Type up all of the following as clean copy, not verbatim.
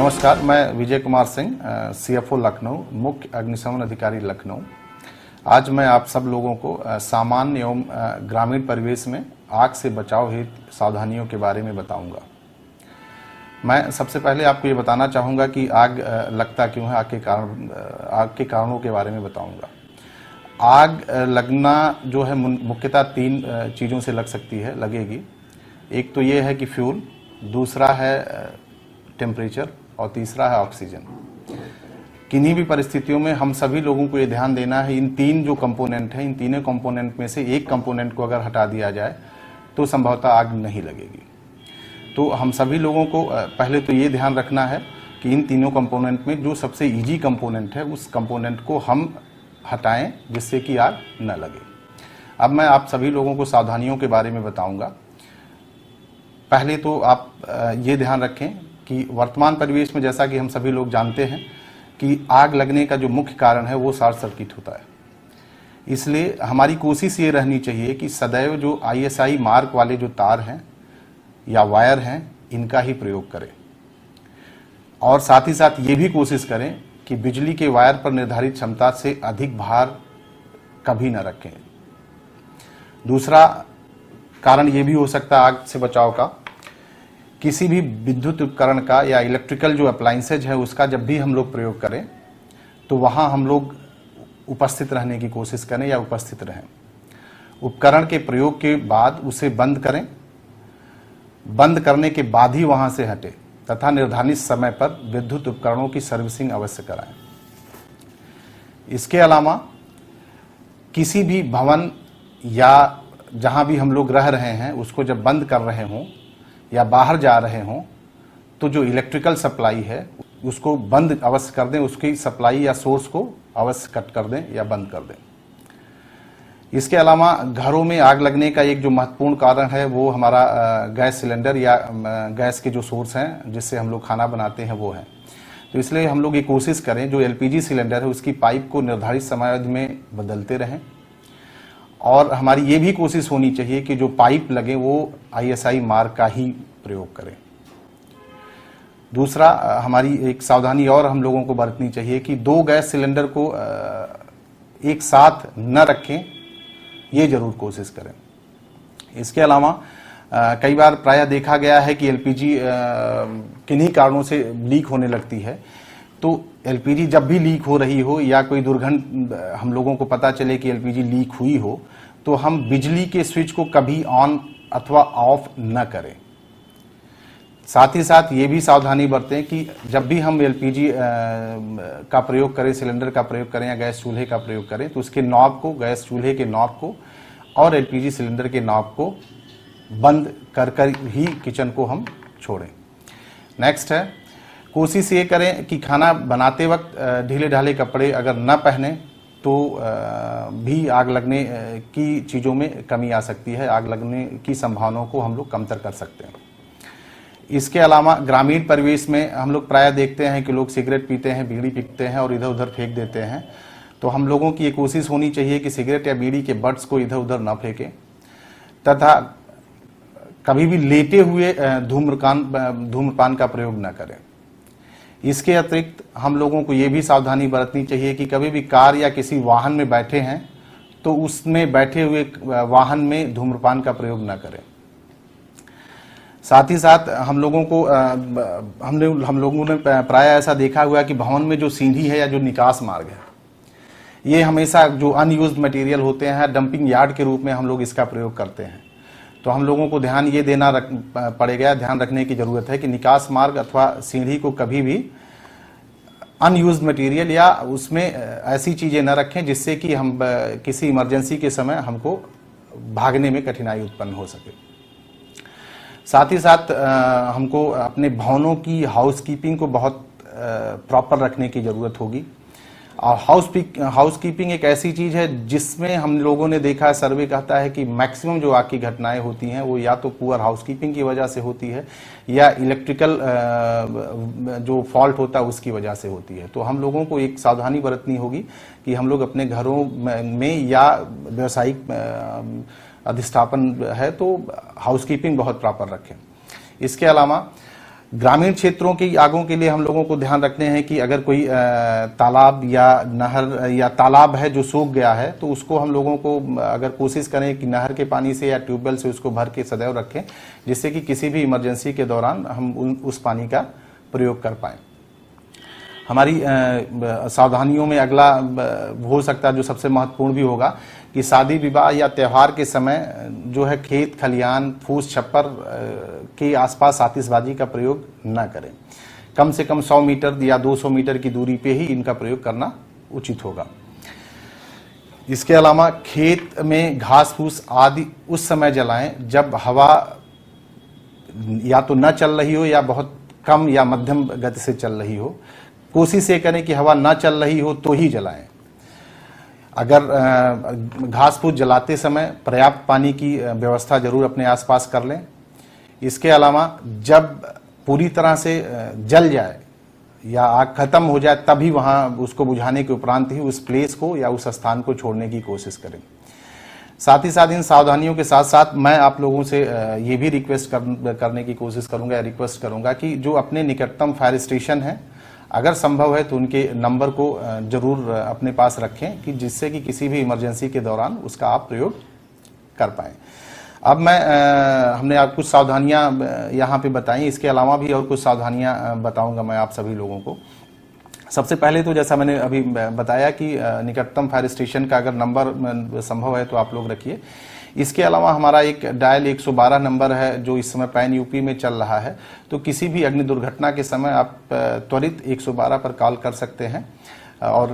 नमस्कार, मैं विजय कुमार सिंह, सीएफओ लखनऊ, मुख्य अग्निशमन अधिकारी लखनऊ। आज मैं आप सब लोगों को सामान्य एवं ग्रामीण परिवेश में आग से बचाव हेतु सावधानियों के बारे में बताऊंगा। मैं सबसे पहले आपको ये बताना चाहूँगा कि आग लगता क्यों है, आग के कारणों के बारे में बताऊंगा। आग लगना जो है मुख्यतः तीन चीज़ों से लगेगी। एक तो ये है कि फ्यूल, दूसरा है टेम्परेचर और तीसरा है ऑक्सीजन। किन्हीं भी परिस्थितियों में हम सभी लोगों को ये ध्यान देना है, इन तीन जो कंपोनेंट हैं, इन तीनों कंपोनेंट में से एक कंपोनेंट को अगर हटा दिया जाए तो संभवतः आग नहीं लगेगी। तो हम सभी लोगों को पहले तो ये ध्यान रखना है कि इन तीनों कंपोनेंट में जो सबसे इजी कंपोनेंट है उस कंपोनेंट को हम हटाएं जिससे कि आग न लगे। अब मैं आप सभी लोगों को सावधानियों के बारे में बताऊंगा। पहले तो आप ये ध्यान रखें कि वर्तमान परिवेश में जैसा कि हम सभी लोग जानते हैं कि आग लगने का जो मुख्य कारण है वो शॉर्ट सर्किट होता है। इसलिए हमारी कोशिश ये रहनी चाहिए कि सदैव जो ISI मार्क वाले जो तार हैं या वायर हैं इनका ही प्रयोग करें, और साथ ही साथ ये भी कोशिश करें कि बिजली के वायर पर निर्धारित क्षमता से अधिक भार कभी न रखें। दूसरा कारण ये भी हो सकता है आग से बचाव का, किसी भी विद्युत उपकरण का या इलेक्ट्रिकल जो अप्लायंसेज है उसका जब भी हम लोग प्रयोग करें तो वहां हम लोग उपस्थित रहने की कोशिश करें या उपस्थित रहें। उपकरण के प्रयोग के बाद उसे बंद करें, बंद करने के बाद ही वहां से हटें तथा निर्धारित समय पर विद्युत उपकरणों की सर्विसिंग अवश्य कराएं। इसके अलावा किसी भी भवन या जहां भी हम लोग रह रहे हैं उसको जब बंद कर रहे हों या बाहर जा रहे हों तो जो इलेक्ट्रिकल सप्लाई है उसको बंद अवश्य कर दें, उसकी सप्लाई या सोर्स को अवश्य कट कर दें या बंद कर दें। इसके अलावा घरों में आग लगने का एक जो महत्वपूर्ण कारण है वो हमारा गैस सिलेंडर या गैस के जो सोर्स हैं जिससे हम लोग खाना बनाते हैं वो है। तो इसलिए हम लोग ये कोशिश करें जो LPG सिलेंडर है उसकी पाइप को निर्धारित समयावधि में बदलते रहें, और हमारी ये भी कोशिश होनी चाहिए कि जो पाइप लगे वो ISI मार्क का ही प्रयोग करें। दूसरा हमारी एक सावधानी और हम लोगों को बरतनी चाहिए कि दो गैस सिलेंडर को एक साथ न रखें, ये जरूर कोशिश करें। इसके अलावा कई बार प्रायः देखा गया है कि LPG किन्हीं कारणों से लीक होने लगती है। तो LPG जब भी लीक हो रही हो या कोई दुर्घटना हम लोगों को पता चले कि LPG लीक हुई हो तो हम बिजली के स्विच को कभी ऑन अथवा ऑफ न करें। साथ ही साथ ये भी सावधानी बरतें कि जब भी हम LPG का प्रयोग करें, सिलेंडर का प्रयोग करें या गैस चूल्हे का प्रयोग करें तो उसके नॉब को, गैस चूल्हे के नॉब को और LPG सिलेंडर के नॉब को बंद कर ही किचन को हम छोड़ें। नेक्स्ट है, कोशिश ये करें कि खाना बनाते वक्त ढीले ढाले कपड़े अगर न पहने तो भी आग लगने की चीज़ों में कमी आ सकती है, आग लगने की संभावनाओं को हम लोग कमतर कर सकते हैं। इसके अलावा ग्रामीण परिवेश में हम लोग प्रायः देखते हैं कि लोग सिगरेट पीते हैं, बीड़ी पीते हैं और इधर उधर फेंक देते हैं। तो हम लोगों की ये कोशिश होनी चाहिए कि सिगरेट या बीड़ी के बट्स को इधर उधर न फेंकें तथा कभी भी लेटे हुए धूम्रपान का प्रयोग न करें। इसके अतिरिक्त हम लोगों को ये भी सावधानी बरतनी चाहिए कि कभी भी कार या किसी वाहन में बैठे हैं तो उसमें बैठे हुए वाहन में धूम्रपान का प्रयोग न करें। साथ ही साथ हम लोगों ने प्रायः ऐसा देखा हुआ है कि भवन में जो सीढ़ी है या जो निकास मार्ग है ये हमेशा जो अनयूज्ड मटेरियल होते हैं डंपिंग यार्ड के रूप में हम लोग इसका प्रयोग करते हैं। तो हम लोगों को ध्यान ये देना पड़ेगा, ध्यान रखने की जरूरत है कि निकास मार्ग अथवा सीढ़ी को कभी भी अनयूज्ड मटेरियल या उसमें ऐसी चीजें न रखें जिससे कि हम किसी इमरजेंसी के समय हमको भागने में कठिनाई उत्पन्न हो सके। साथ ही साथ हमको अपने भवनों की हाउसकीपिंग को बहुत प्रॉपर रखने की जरूरत होगी। और हाउसकीपिंग एक ऐसी चीज है जिसमें हम लोगों ने देखा है, सर्वे कहता है कि मैक्सिमम जो आग की घटनाएं होती हैं वो या तो पुअर हाउसकीपिंग की वजह से होती है या इलेक्ट्रिकल जो फॉल्ट होता है उसकी वजह से होती है। तो हम लोगों को एक सावधानी बरतनी होगी कि हम लोग अपने घरों में या व्यवसायिक अधिष्ठापन है तो हाउसकीपिंग बहुत प्रॉपर रखें। इसके अलावा ग्रामीण क्षेत्रों की आगों के लिए हम लोगों को ध्यान रखने हैं कि अगर कोई तालाब या नहर या तालाब है जो सूख गया है, तो उसको हम लोगों को अगर कोशिश करें कि नहर के पानी से या ट्यूबवेल से उसको भर के सदैव रखें, जिससे कि किसी भी इमरजेंसी के दौरान हम उस पानी का प्रयोग कर पाएं। हमारी सावधानियों में अगला हो सकता है, जो सबसे महत्वपूर्ण भी होगा, कि शादी विवाह या त्यौहार के समय जो है खेत खलियान फूस छप्पर के आसपास आतिशबाजी का प्रयोग न करें। कम से कम 100 मीटर या 200 मीटर की दूरी पे ही इनका प्रयोग करना उचित होगा। इसके अलावा खेत में घास फूस आदि उस समय जलाएं जब हवा या तो न चल रही हो या बहुत कम या मध्यम गति से चल रही हो। कोशिश ये करें कि हवा न चल रही हो तो ही जलाएं। अगर घास फूस जलाते समय पर्याप्त पानी की व्यवस्था जरूर अपने आसपास कर लें। इसके अलावा जब पूरी तरह से जल जाए या आग खत्म हो जाए, तभी वहां उसको बुझाने के उपरांत ही उस प्लेस को या उस स्थान को छोड़ने की कोशिश करें। साथ ही साथ इन सावधानियों के साथ साथ मैं आप लोगों से ये भी रिक्वेस्ट करने की कोशिश करूंगा या रिक्वेस्ट करूंगा कि जो अपने निकटतम फायर स्टेशन है, अगर संभव है तो उनके नंबर को जरूर अपने पास रखें, कि जिससे कि किसी भी इमरजेंसी के दौरान उसका आप प्रयोग कर पाएं। अब हमने आप कुछ सावधानियां यहाँ पे बताई, इसके अलावा भी और कुछ सावधानियां बताऊंगा मैं आप सभी लोगों को। सबसे पहले तो जैसा मैंने अभी बताया कि निकटतम फायर स्टेशन का अगर नंबर संभव है तो आप लोग रखिए। इसके अलावा हमारा एक डायल 112 नंबर है जो इस समय पैन यूपी में चल रहा है, तो किसी भी अग्नि दुर्घटना के समय आप त्वरित 112 पर कॉल कर सकते हैं और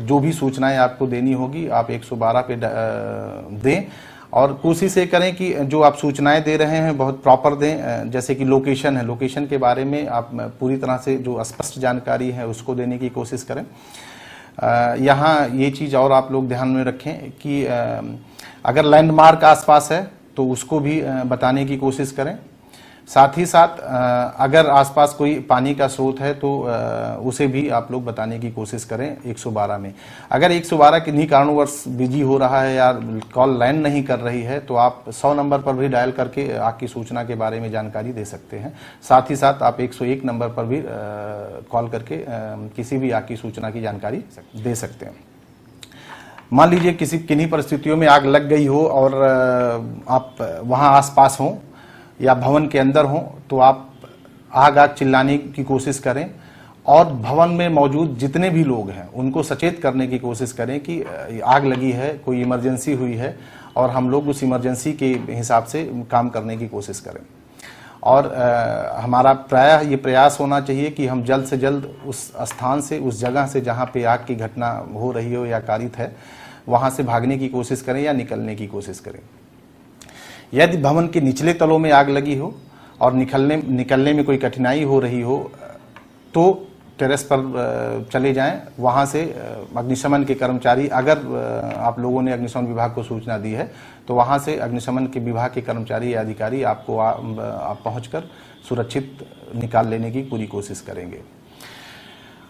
जो भी सूचनाएं आपको देनी होगी आप 112 पे दें। और कोशिश ये करें कि जो आप सूचनाएं दे रहे हैं बहुत प्रॉपर दें। जैसे कि लोकेशन है, लोकेशन के बारे में आप पूरी तरह से जो स्पष्ट जानकारी है उसको देने की कोशिश करें। यहाँ ये चीज़ और आप लोग ध्यान में रखें कि अगर लैंडमार्क आसपास है तो उसको भी बताने की कोशिश करें। साथ ही साथ अगर आसपास कोई पानी का स्रोत है तो उसे भी आप लोग बताने की कोशिश करें 112 में। अगर 112 किन्हीं कारणवश बिजी हो रहा है या कॉल लैंड नहीं कर रही है तो आप 100 नंबर पर भी डायल करके आग की सूचना के बारे में जानकारी दे सकते हैं। साथ ही साथ आप 101 नंबर पर भी कॉल करके किसी भी आग की सूचना की जानकारी दे सकते हैं। मान लीजिए किन्हीं परिस्थितियों में आग लग गई हो और आप वहां आसपास हों या भवन के अंदर हों, तो आप आग चिल्लाने की कोशिश करें और भवन में मौजूद जितने भी लोग हैं उनको सचेत करने की कोशिश करें कि आग लगी है, कोई इमरजेंसी हुई है, और हम लोग उस इमरजेंसी के हिसाब से काम करने की कोशिश करें। और हमारा प्रायः ये प्रयास होना चाहिए कि हम जल्द से जल्द उस स्थान से, उस जगह से जहाँ पे आग की घटना हो रही हो या कारित है, वहाँ से भागने की कोशिश करें या निकलने की कोशिश करें। यदि भवन के निचले तलों में आग लगी हो और निकलने में कोई कठिनाई हो रही हो तो टेरेस पर चले जाएं। वहां से अग्निशमन के कर्मचारी, अगर आप लोगों ने अग्निशमन विभाग को सूचना दी है तो वहां से अग्निशमन के विभाग के कर्मचारी या अधिकारी आपको आप पहुंचकर सुरक्षित निकाल लेने की पूरी कोशिश करेंगे।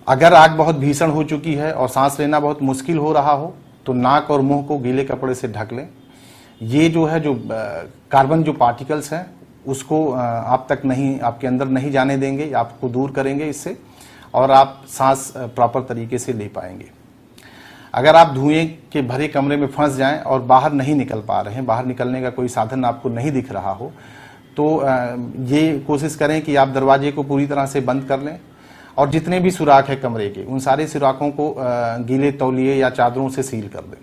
अगर आग बहुत भीषण हो चुकी है और सांस लेना बहुत मुश्किल हो रहा हो तो नाक और मुंह को गीले कपड़े से ढक लें। ये जो है, जो कार्बन जो पार्टिकल्स हैं उसको आप तक नहीं, आपके अंदर नहीं जाने देंगे, आपको दूर करेंगे इससे, और आप सांस प्रॉपर तरीके से ले पाएंगे। अगर आप धुएं के भरे कमरे में फंस जाएं और बाहर नहीं निकल पा रहे हैं, बाहर निकलने का कोई साधन आपको नहीं दिख रहा हो, तो ये कोशिश करें कि आप दरवाजे को पूरी तरह से बंद कर लें और जितने भी सुराख है कमरे के, उन सारे सुराखों को गीले तौलिए या चादरों से सील कर दें,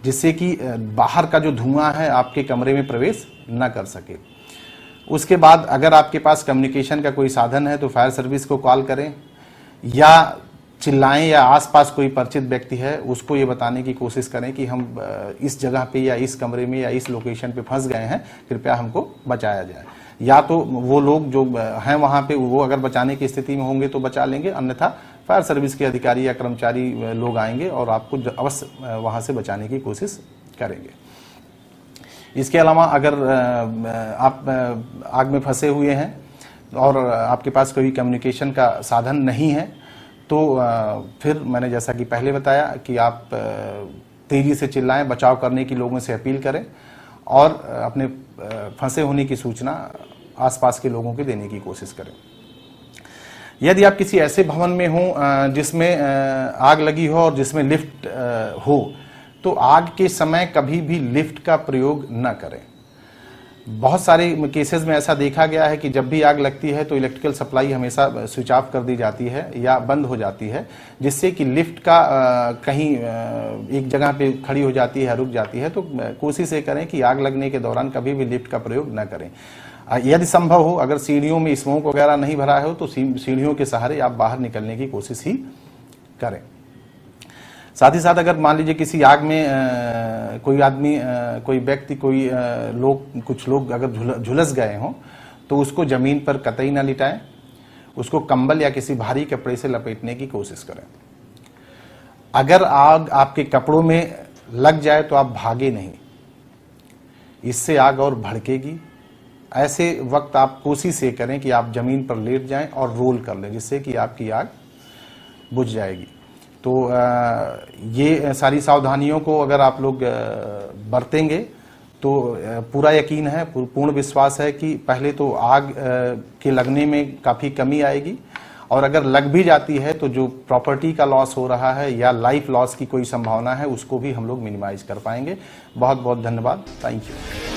जिससे कि बाहर का जो धुआं है आपके कमरे में प्रवेश न कर सके। उसके बाद अगर आपके पास कम्युनिकेशन का कोई साधन है तो फायर सर्विस को कॉल करें या चिल्लाएं, या आसपास कोई परिचित व्यक्ति है उसको ये बताने की कोशिश करें कि हम इस जगह पे या इस कमरे में या इस लोकेशन पे फंस गए हैं, कृपया हमको बचाया जाए। या तो वो लोग जो हैं वहां पे, वो अगर बचाने की स्थिति में होंगे तो बचा लेंगे, अन्यथा फायर सर्विस के अधिकारी या कर्मचारी लोग आएंगे और आपको अवश्य वहां से बचाने की कोशिश करेंगे। इसके अलावा अगर आप आग में फंसे हुए हैं और आपके पास कोई कम्युनिकेशन का साधन नहीं है तो फिर मैंने जैसा कि पहले बताया कि आप तेजी से चिल्लाएं, बचाव करने की लोगों से अपील करें और अपने फंसे होने की सूचना आसपास के लोगों के देने की कोशिश करें। यदि आप किसी ऐसे भवन में हो जिसमें आग लगी हो और जिसमें लिफ्ट हो, तो आग के समय कभी भी लिफ्ट का प्रयोग न करें। बहुत सारे केसेस में ऐसा देखा गया है कि जब भी आग लगती है तो इलेक्ट्रिकल सप्लाई हमेशा स्विच ऑफ कर दी जाती है या बंद हो जाती है, जिससे कि लिफ्ट का कहीं एक जगह पे खड़ी हो जाती है, रुक जाती है। तो कोशिश ये करें कि आग लगने के दौरान कभी भी लिफ्ट का प्रयोग न करें। यदि संभव हो, अगर सीढ़ियों में स्मोक वगैरह नहीं भरा हो तो सीढ़ियों के सहारे आप बाहर निकलने की कोशिश ही करें। साथ ही साथ अगर मान लीजिए किसी आग में कोई आदमी, कोई व्यक्ति, कुछ लोग अगर झुलस गए हों, तो उसको जमीन पर कतई ना लिटाएं, उसको कंबल या किसी भारी कपड़े से लपेटने की कोशिश करें। अगर आग आपके कपड़ों में लग जाए तो आप भागे नहीं, इससे आग और भड़केगी। ऐसे वक्त आप कोशिश ये करें कि आप जमीन पर लेट जाएं और रोल कर लें, जिससे कि आपकी आग बुझ जाएगी। तो ये सारी सावधानियों को अगर आप लोग बरतेंगे तो पूरा यकीन है, पूर्ण विश्वास है कि पहले तो आग के लगने में काफ़ी कमी आएगी, और अगर लग भी जाती है तो जो प्रॉपर्टी का लॉस हो रहा है या लाइफ लॉस की कोई संभावना है, उसको भी हम लोग मिनिमाइज कर पाएंगे। बहुत बहुत धन्यवाद। Thank you.